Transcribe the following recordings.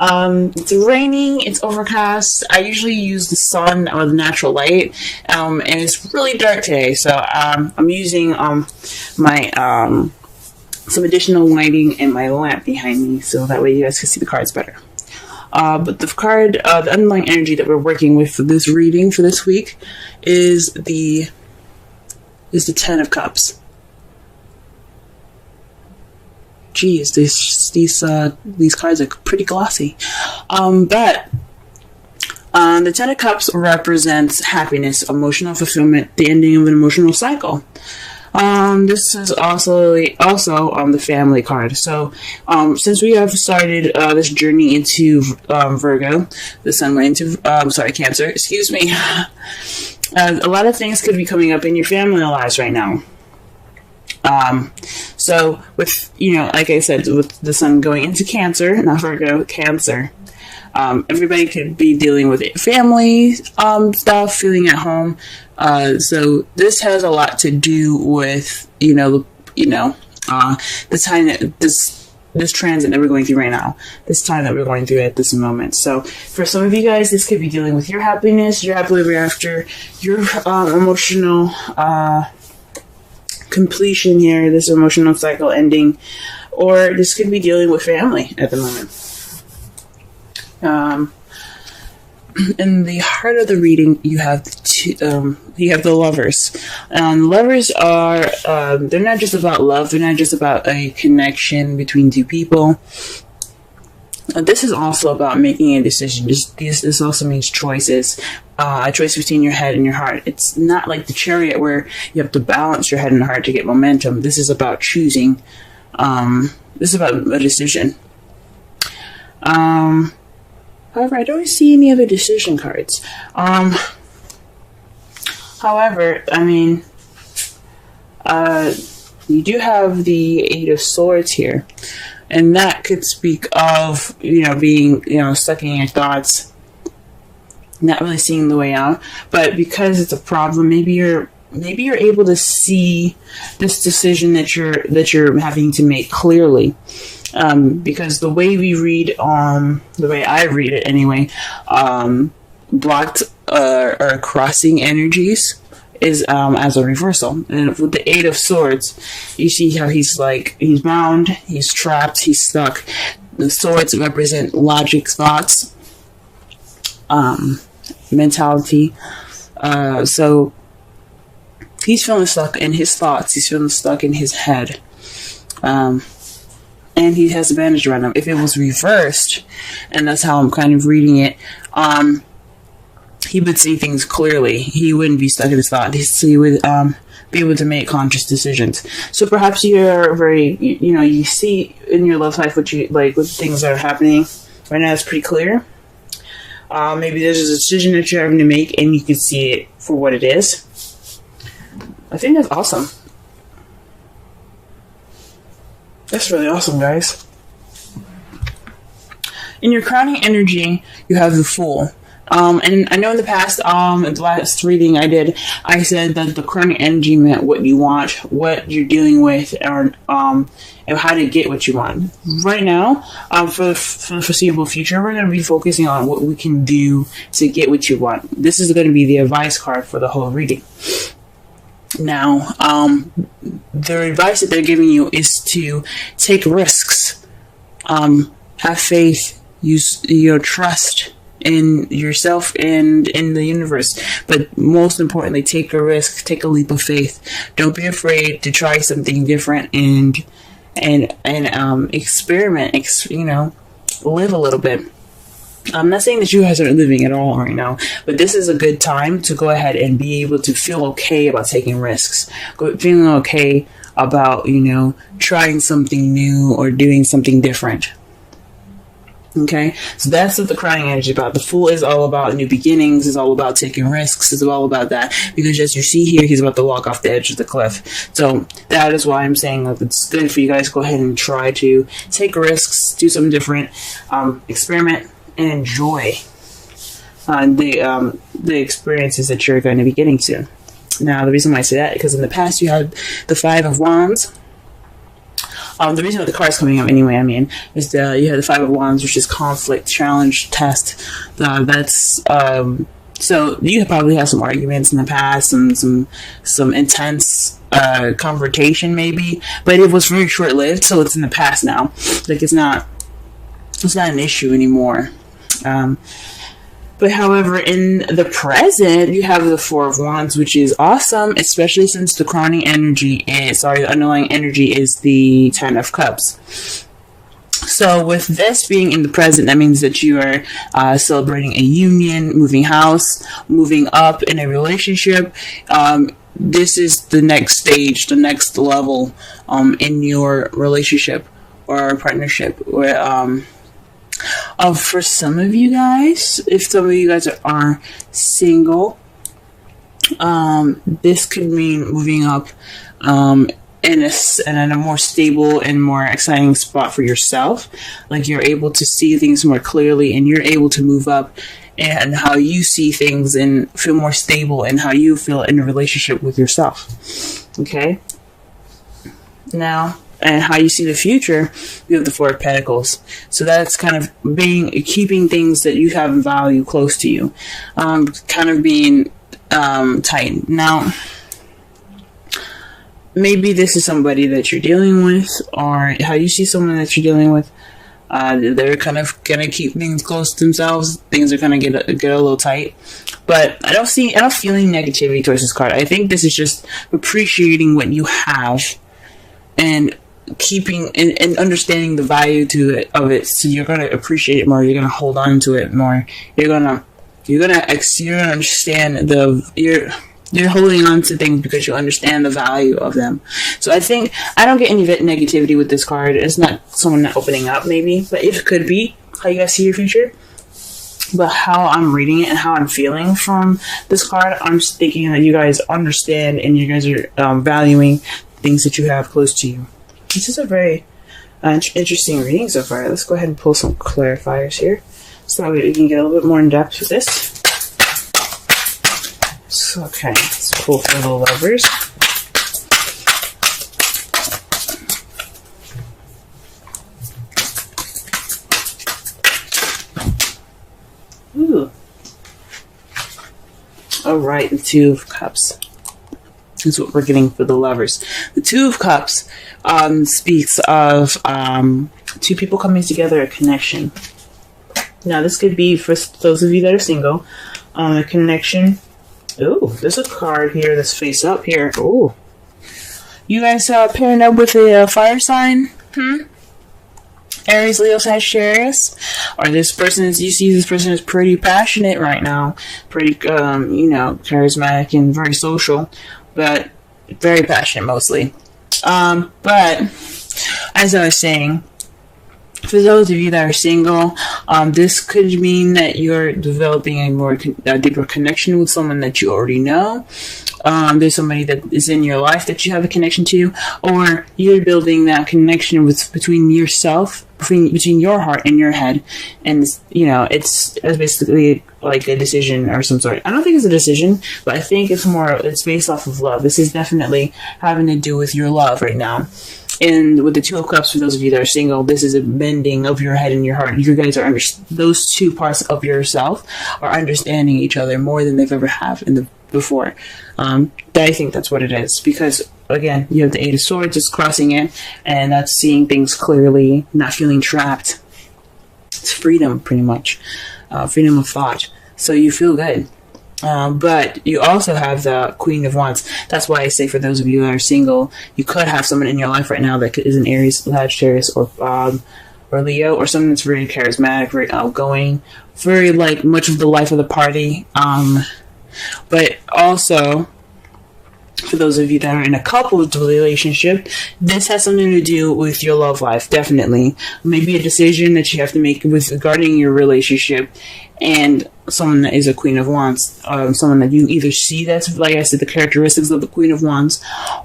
It's raining, it's overcast. I usually use the sun or the natural light, and it's really dark today, so I'm using my some additional lighting and my lamp behind me, so that way you guys can see the cards better. But the card, the underlying energy that we're working with for this reading for this week is the Ten of Cups. Geez, these cards are pretty glossy. But the Ten of Cups represents happiness, emotional fulfillment, the ending of an emotional cycle. This is also the family card. So, since we have started this journey into Virgo, the sun went into Cancer. Excuse me. A lot of things could be coming up in your family lives right now. So with, like I said, with the sun going into Cancer, not Virgo, Cancer, everybody could be dealing with family, stuff, feeling at home. So this has a lot to do with, the time that this transit that we're going through right now, this time that we're going through at this moment. So for some of you guys, this could be dealing with your happiness, your happily ever after, your emotional, completion here, this emotional cycle ending, or this could be dealing with family at the moment. In the heart of the reading, you have the Lovers. Lovers are they're not just about love. They're not just about a connection between two people. This is also about making a decision. This also means choices. A choice between your head and your heart. It's not like the Chariot where you have to balance your head and heart to get momentum. This is about choosing. This is about a decision. However, I don't see any other decision cards. However, you do have the Eight of Swords here. And that could speak of, being, stuck in your thoughts, not really seeing the way out. But because it's a problem, maybe you're able to see this decision that you're having to make clearly. Because the way we read, the way I read it anyway, blocked or crossing energies is as a reversal. And with the Eight of Swords, you see how he's bound, he's trapped, he's stuck. The swords represent logic, thoughts, mentality. So he's feeling stuck in his thoughts, he's feeling stuck in his head. And he has a bandage around him. If it was reversed, and that's how I'm kind of reading it, he would see things clearly. He wouldn't be stuck in his thoughts. He would be able to make conscious decisions. So perhaps you're very, you see in your love life what things that are happening right now is pretty clear. Maybe there's a decision that you're having to make, and you can see it for what it is. I think that's awesome. That's really awesome, guys. In your crowning energy, you have the Fool. And I know in the past, in the last reading I did, I said that the crowning energy meant what you want, what you're dealing with, and how to get what you want. Right now, for the foreseeable future, we're going to be focusing on what we can do to get what you want. This is going to be the advice card for the whole reading. Now, the advice that they're giving you is to take risks, have faith, use trust in yourself and in the universe, but most importantly, take a risk, take a leap of faith. Don't be afraid to try something different and experiment. Live a little bit. I'm not saying that you guys aren't living at all right now, but this is a good time to go ahead and be able to feel okay about taking risks, feeling okay about trying something new or doing something different. Okay, so that's what the crowning energy is about. The Fool is all about new beginnings, is all about taking risks, is all about that. Because as you see here, he's about to walk off the edge of the cliff. So that is why I'm saying that it's good for you guys to go ahead and try to take risks, do something different, experiment, and enjoy the experiences that you're going to be getting to. Now, the reason why I say that is because in the past you had the Five of Wands. The reason why the card's coming up anyway, I mean, is you have the Five of Wands, which is conflict, challenge, test. So you probably have some arguments in the past, some intense confrontation maybe, but it was very short lived, so it's in the past now. Like it's not an issue anymore. But however, in the present, you have the Four of Wands, which is awesome, especially since the the underlying energy is the Ten of Cups. So with this being in the present, that means that you are celebrating a union, moving house, moving up in a relationship. This is the next stage, the next level in your relationship or partnership. Where, for some of you guys, if some of you guys are single, this could mean moving up in a more stable and more exciting spot for yourself. Like you're able to see things more clearly, and you're able to move up and how you see things and feel more stable and how you feel in a relationship with yourself. Okay? Now, and how you see the future, you have the Four of Pentacles. So that's kind of keeping things that you have in value close to you. Kind of being tight. Now, maybe this is somebody that you're dealing with, or how you see someone that you're dealing with. They're kind of gonna keep things close to themselves. Things are gonna get a little tight, but I don't feel any negativity towards this card. I think this is just appreciating what you have and keeping and understanding the value of it. So you're gonna appreciate it more. You're gonna hold on to it more. You're gonna understand you're holding on to things because you understand the value of them. So I don't get any negativity with this card. It's not someone not opening up, maybe, but it could be how you guys see your future. But how I'm reading it and how I'm feeling from this card, I'm just thinking that you guys understand and you guys are valuing things that you have close to you. This is a very interesting reading so far. Let's go ahead and pull some clarifiers here so that we can get a little bit more in depth with this. So, okay, let's pull for the Lovers. Ooh. Alright, the Two of Cups. That's what we're getting for the Lovers. The Two of Cups speaks of two people coming together, a connection. Now, this could be, for those of you that are single, a connection. Ooh, there's a card here that's face up here. Ooh. You guys pairing up with a fire sign? Aries, Leo, Sagittarius? Or this person is pretty passionate right now. Pretty, charismatic and very social. But very passionate mostly. But as I was saying, for those of you that are single, this could mean that you're developing a deeper connection with someone that you already know. There's somebody that is in your life that you have a connection to, or you're building that connection between yourself, between your heart and your head, and it's basically like a decision or some sort. I don't think it's a decision, but I think it's based off of love. This is definitely having to do with your love right now. And with the Two of Cups, for those of you that are single, this is a bending of your head and your heart. You guys are those two parts of yourself are understanding each other more than they've ever have before. I think that's what it is, because again, you have the Eight of Swords just crossing it, and that's seeing things clearly, not feeling trapped. It's freedom, pretty much, freedom of thought. So you feel good. But you also have the Queen of Wands. That's why I say, for those of you that are single, you could have someone in your life right now that is an Aries, Sagittarius, or Leo, or someone that's very charismatic, very outgoing, very much of the life of the party. But also, for those of you that are in a couples relationship, this has something to do with your love life, definitely. Maybe a decision that you have to make regarding your relationship, and someone that is a Queen of Wands, someone that you either see that's, like I said, the characteristics of the Queen of Wands,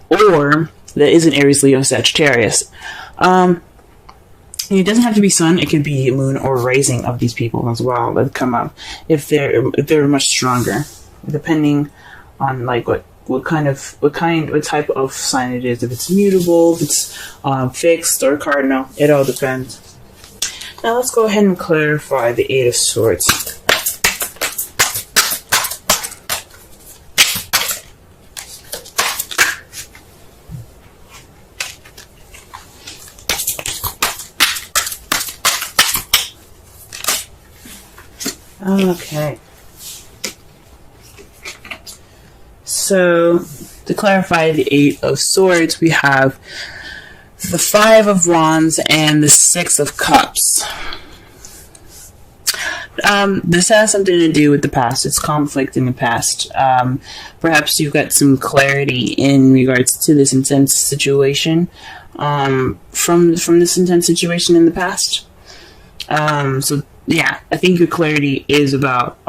or that is an Aries, Leo, Sagittarius. It doesn't have to be sun; it could be moon or rising of these people as well that come up if they're much stronger, depending on what what type of sign it is. If it's mutable, if it's fixed or cardinal, it all depends. Now let's go ahead and clarify the Eight of Swords. Okay. So, to clarify the Eight of Swords, we have the Five of Wands and the Six of Cups. This has something to do with the past. It's conflict in the past. Perhaps you've got some clarity in regards to this intense situation, from this intense situation in the past. So yeah, I think your clarity is about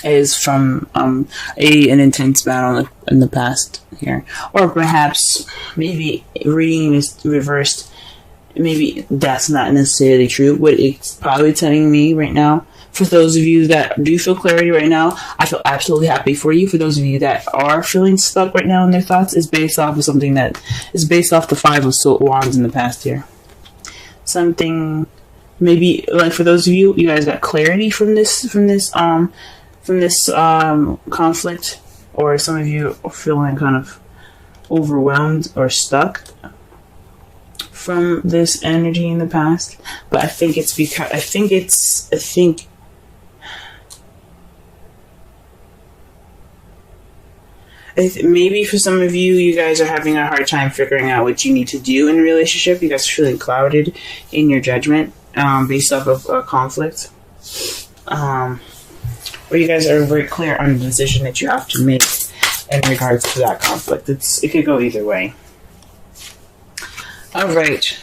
is from an intense battle in the past here, or perhaps maybe reading is reversed. Maybe that's not necessarily true. What it's probably telling me right now, for those of you that do feel clarity right now, I feel absolutely happy for you. For those of you that are feeling stuck right now in their thoughts, is based off of something that is based off the Five of Wands in the past here. Something. Maybe, like, for those of you guys got clarity from this conflict, or some of you are feeling kind of overwhelmed or stuck from this energy in the past. But I think it's because maybe for some of you guys are having a hard time figuring out what you need to do in a relationship. You guys are feeling clouded in your judgment. Based off of conflict, or you guys are very clear on the decision that you have to make in regards to that conflict. It could go either way. All right.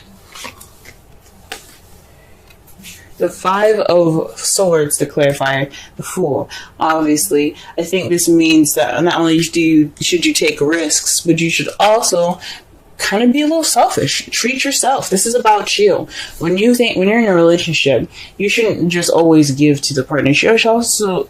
The Five of Swords, to clarify, the Fool. Obviously, I think this means that not only should you take risks, but you should also kind of be a little selfish. Treat yourself. This is about you. When you're in a relationship, you shouldn't just always give to the partner. You should also,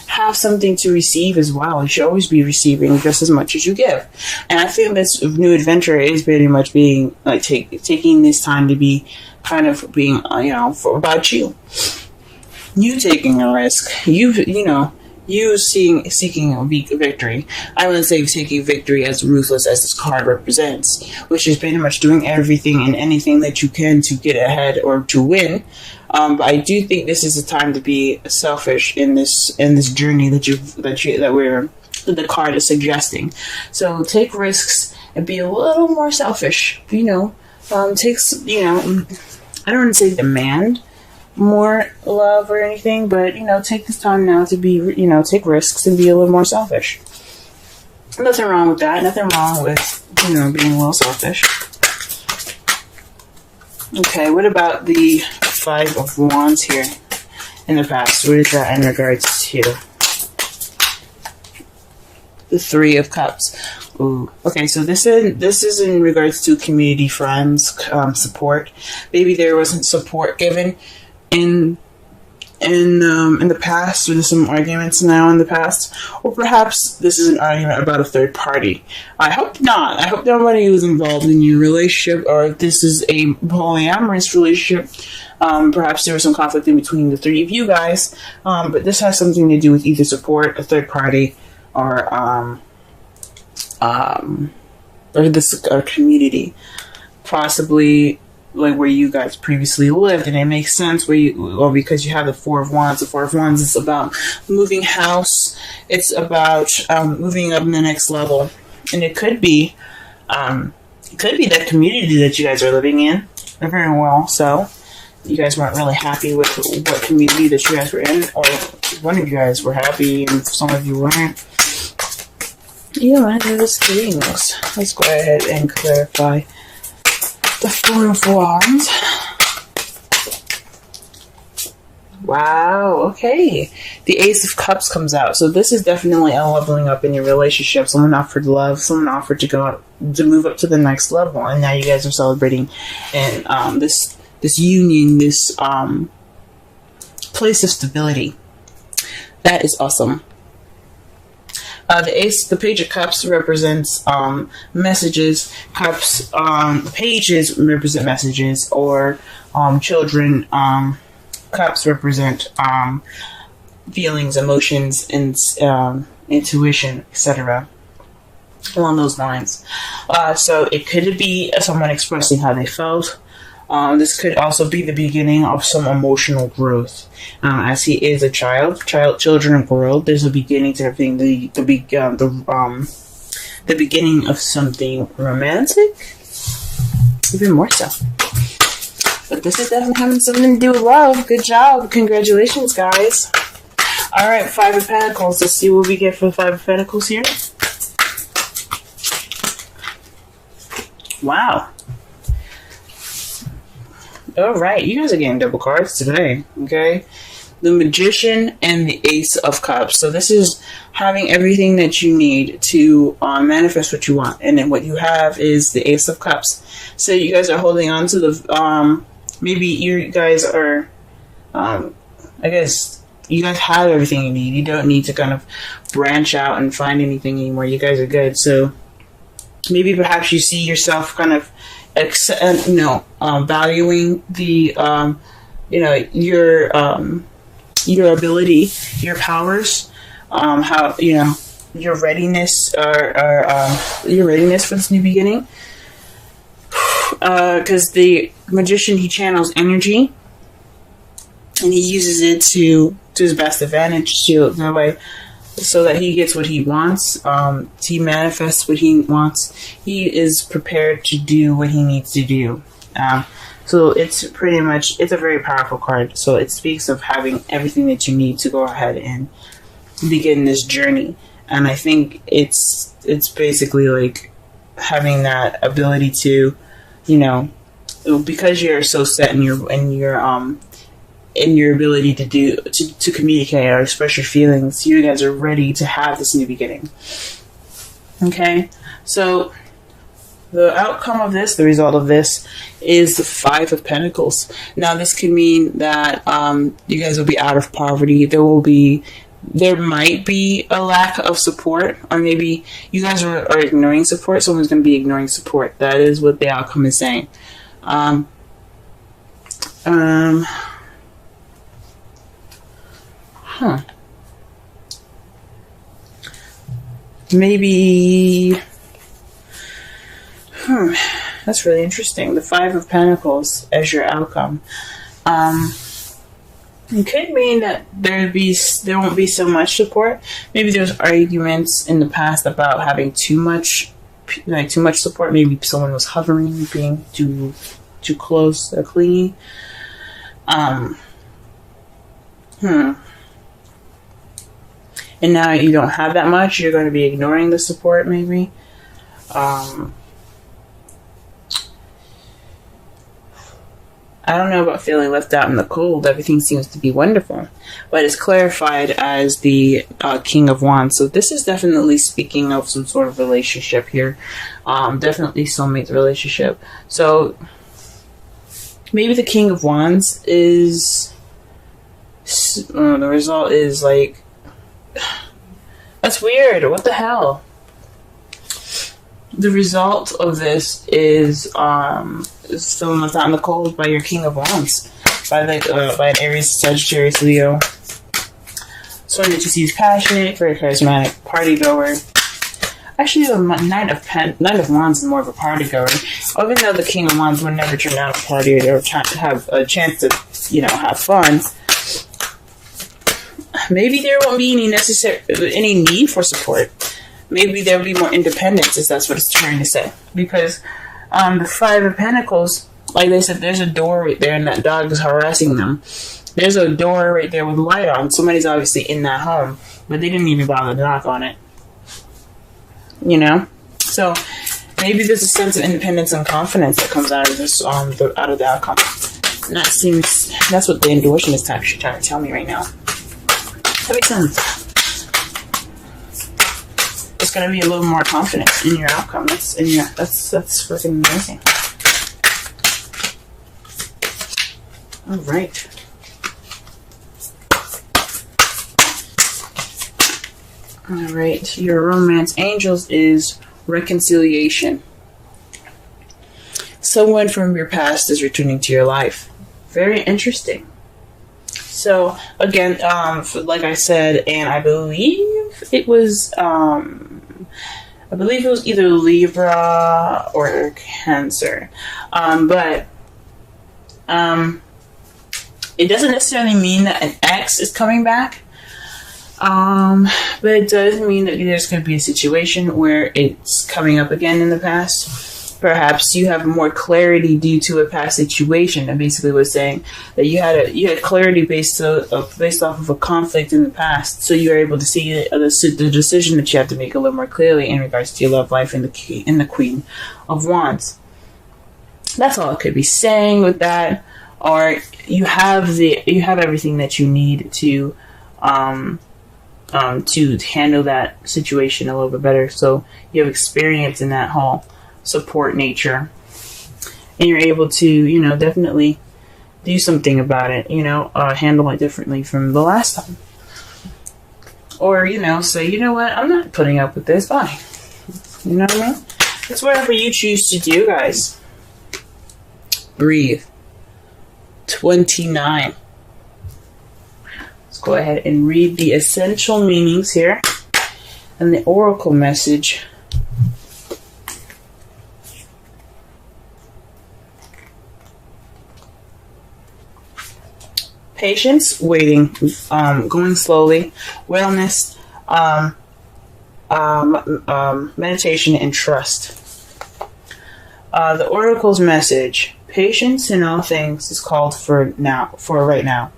have something to receive as well. You should always be receiving just as much as you give. And I think this new adventure is pretty much being like taking this time to be kind of being, about you. You taking a risk. You seeking a victory. I wouldn't say taking victory as ruthless as this card represents, which is pretty much doing everything and anything that you can to get ahead or to win. But I do think this is a time to be selfish in this journey that the card is suggesting. So take risks and be a little more selfish. I don't want to say demand more love or anything, but take this time now to be, take risks and be a little more selfish. Nothing wrong with that. Nothing wrong with being a little selfish. Okay, what about the Five of Wands here in the past? What is that in regards to the Three of Cups? Ooh. Okay, so this is in regards to community, friends, support. Maybe there wasn't support given in the past, or there's some arguments now in the past, or perhaps this is an argument about a third party. I hope not. I hope nobody was involved in your relationship, or if this is a polyamorous relationship, perhaps there was some conflict in between the three of you guys, but this has something to do with either support, a third party, or this community, possibly like where you guys previously lived. And it makes sense because you have the Four of Wands. The Four of Wands is about moving house. It's about moving up in the next level, and it could be that community that you guys are living in. Very well, so you guys weren't really happy with what community that you guys were in, or one of you guys were happy and some of you weren't. Yeah, let's go ahead and clarify the Four of Wands. Wow, okay. The Ace of Cups comes out. So this is definitely a leveling up in your relationship. Someone offered love. Someone offered to move up to the next level. And now you guys are celebrating and this union, this place of stability. That is awesome. The Page of Cups represents messages. Cups, pages represent messages, or children. Cups represent feelings, emotions, and intuition, etc. Along those lines. So it could be someone expressing how they felt. This could also be the beginning of some emotional growth. As he is a children grow. There's a beginning to everything. The beginning of something romantic, even more so. But this is definitely having something to do with love. Good job, congratulations, guys. All right, Five of Pentacles. Let's see what we get for the Five of Pentacles here. Wow. All right, you guys are getting double cards today, okay? The Magician and the Ace of Cups. So this is having everything that you need to manifest what you want. And then what you have is the Ace of Cups. So you guys are holding on to the... maybe you guys are... I guess you guys have everything you need. You don't need to kind of branch out and find anything anymore. You guys are good. So maybe perhaps you see yourself kind of... valuing the, your ability, your powers, how, your readiness, your readiness for this new beginning. Because the Magician, he channels energy, and he uses it to his best advantage, that way, so that he gets what he wants. He manifests what he wants. He is prepared to do what he needs to do. So it's pretty much, it's a very powerful card. So it speaks of having everything that you need to go ahead and begin this journey. And I think it's basically like having that ability to, because you're so set in your ability to communicate or express your feelings, you guys are ready to have this new beginning. Okay, so the outcome of this, the result of this, is the Five of Pentacles. Now, this could mean that you guys will be out of poverty. There might be a lack of support, or maybe you guys are ignoring support. Someone's going to be ignoring support. That is what the outcome is saying. Maybe... That's really interesting. The Five of Pentacles as your outcome. It could mean that there won't be so much support. Maybe there's arguments in the past about having too much support. Maybe someone was hovering, being too close or clingy. And now you don't have that much. You're going to be ignoring the support, maybe. I don't know about feeling left out in the cold. Everything seems to be wonderful. But it's clarified as the King of Wands. So this is definitely speaking of some sort of relationship here. Definitely soulmate relationship. So maybe the King of Wands is... the result is like... That's weird. What the hell? The result of this is still left out in the cold by your King of Wands, by an Aries, Sagittarius, Leo. Someone that you see is passionate, very charismatic, party goer. Actually, the Knight of Wands is more of a party goer. Even though the King of Wands would never turn down a party or have a chance to, have fun. Maybe there won't be any need for support. Maybe there will be more independence, if that's what it's trying to say. Because the Five of Pentacles, like they said, there's a door right there and that dog is harassing them. There's a door right there with light on. Somebody's obviously in that home, but they didn't even bother to knock on it. So maybe there's a sense of independence and confidence that comes out of this, out of the outcome. And that's what the endorsement is trying to tell me right now. That makes sense. It's gonna be a little more confidence in your outcome. That's freaking amazing. All right. All right, your romance angels is reconciliation. Someone from your past is returning to your life. Very interesting. So again, like I said, and I believe it was either Libra or Cancer, but it doesn't necessarily mean that an ex is coming back. But it does mean that there's going to be a situation where it's coming up again in the past. Perhaps you have more clarity due to a past situation. And basically was saying that you had clarity based off of a conflict in the past, so you were able to see the decision that you have to make a little more clearly in regards to your love life and the Queen of Wands. That's all I could be saying with that. Or you have everything that you need to handle that situation a little bit better. So you have experience in that whole support nature, and you're able to, definitely do something about it, handle it differently from the last time. Or, say, you know what, I'm not putting up with this, bye. You know what I mean? It's whatever you choose to do, guys. Breathe. 29. Let's go ahead and read the essential meanings here and the oracle message. Patience, waiting, going slowly, wellness, meditation, and trust. The oracle's message: patience in all things is called for right now.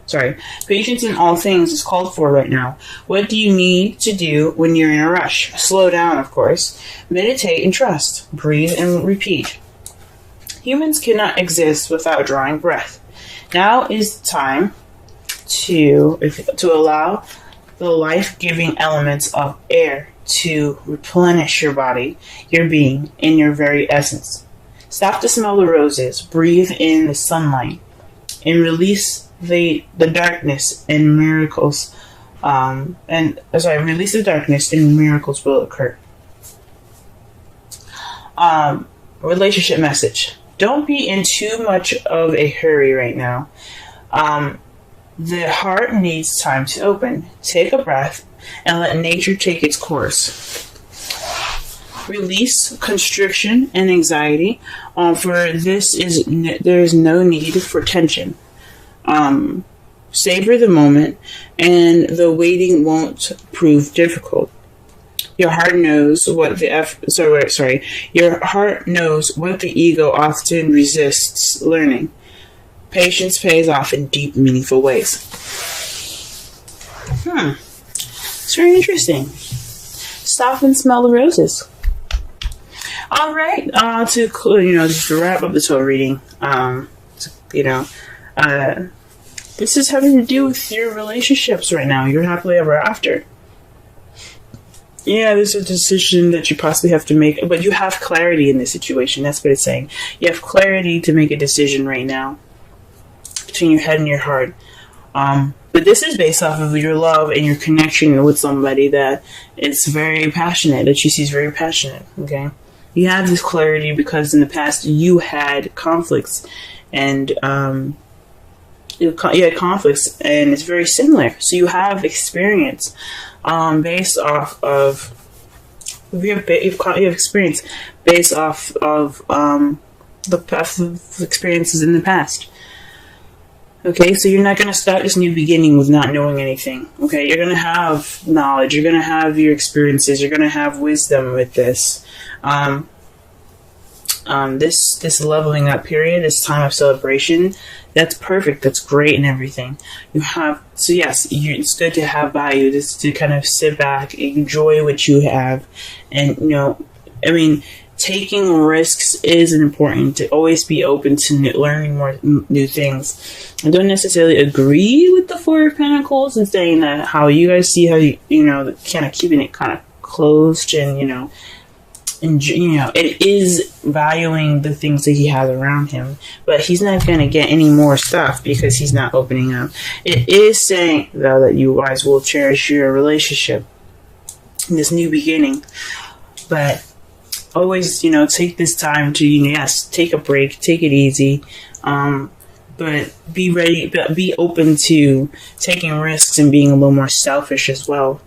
Patience in all things is called for right now. What do you need to do when you're in a rush? Slow down, of course. Meditate and trust. Breathe and repeat. Humans cannot exist without drawing breath. Now is the time to allow the life-giving elements of air to replenish your body, your being, in your very essence. Stop to smell the roses, breathe in the sunlight, and release the darkness, and miracles. Release the darkness, and miracles will occur. Relationship message: don't be in too much of a hurry right now. The heart needs time to open. Take a breath and let nature take its course. Release constriction and anxiety. For this there is no need for tension. Savor the moment, and the waiting won't prove difficult. Your heart knows what Your heart knows what the ego often resists learning. Patience pays off in deep, meaningful ways. It's very interesting. Stop and smell the roses. All right. Just to wrap up this whole reading, this is having to do with your relationships right now. You're happily ever after. Yeah, there's a decision that you possibly have to make, but you have clarity in this situation. That's what it's saying. You have clarity to make a decision right now between your head and your heart. But this is based off of your love and your connection with somebody that is very passionate, that you see is very passionate, okay? You have this clarity because in the past you had conflicts, and you had conflicts, and it's very similar. So you have experience based off of you have experience based off of the past experiences in the past. Okay, so you're not going to start this new beginning with not knowing anything. Okay, you're going to have knowledge. You're going to have your experiences. You're going to have wisdom with this. This leveling up period, this time of celebration, that's perfect. That's great and everything. It's good to have value. Just to kind of sit back, enjoy what you have, and taking risks is important. To always be open to learning more new things. I don't necessarily agree with the Four of Pentacles and saying that how you guys see how kind of keeping it kind of closed, and it is valuing the things that he has around him, but he's not going to get any more stuff because he's not opening up. It is saying though that you guys will cherish your relationship. this new beginning. But always, take this time to, yes, take a break, take it easy. But be ready, but be open to taking risks and being a little more selfish as well.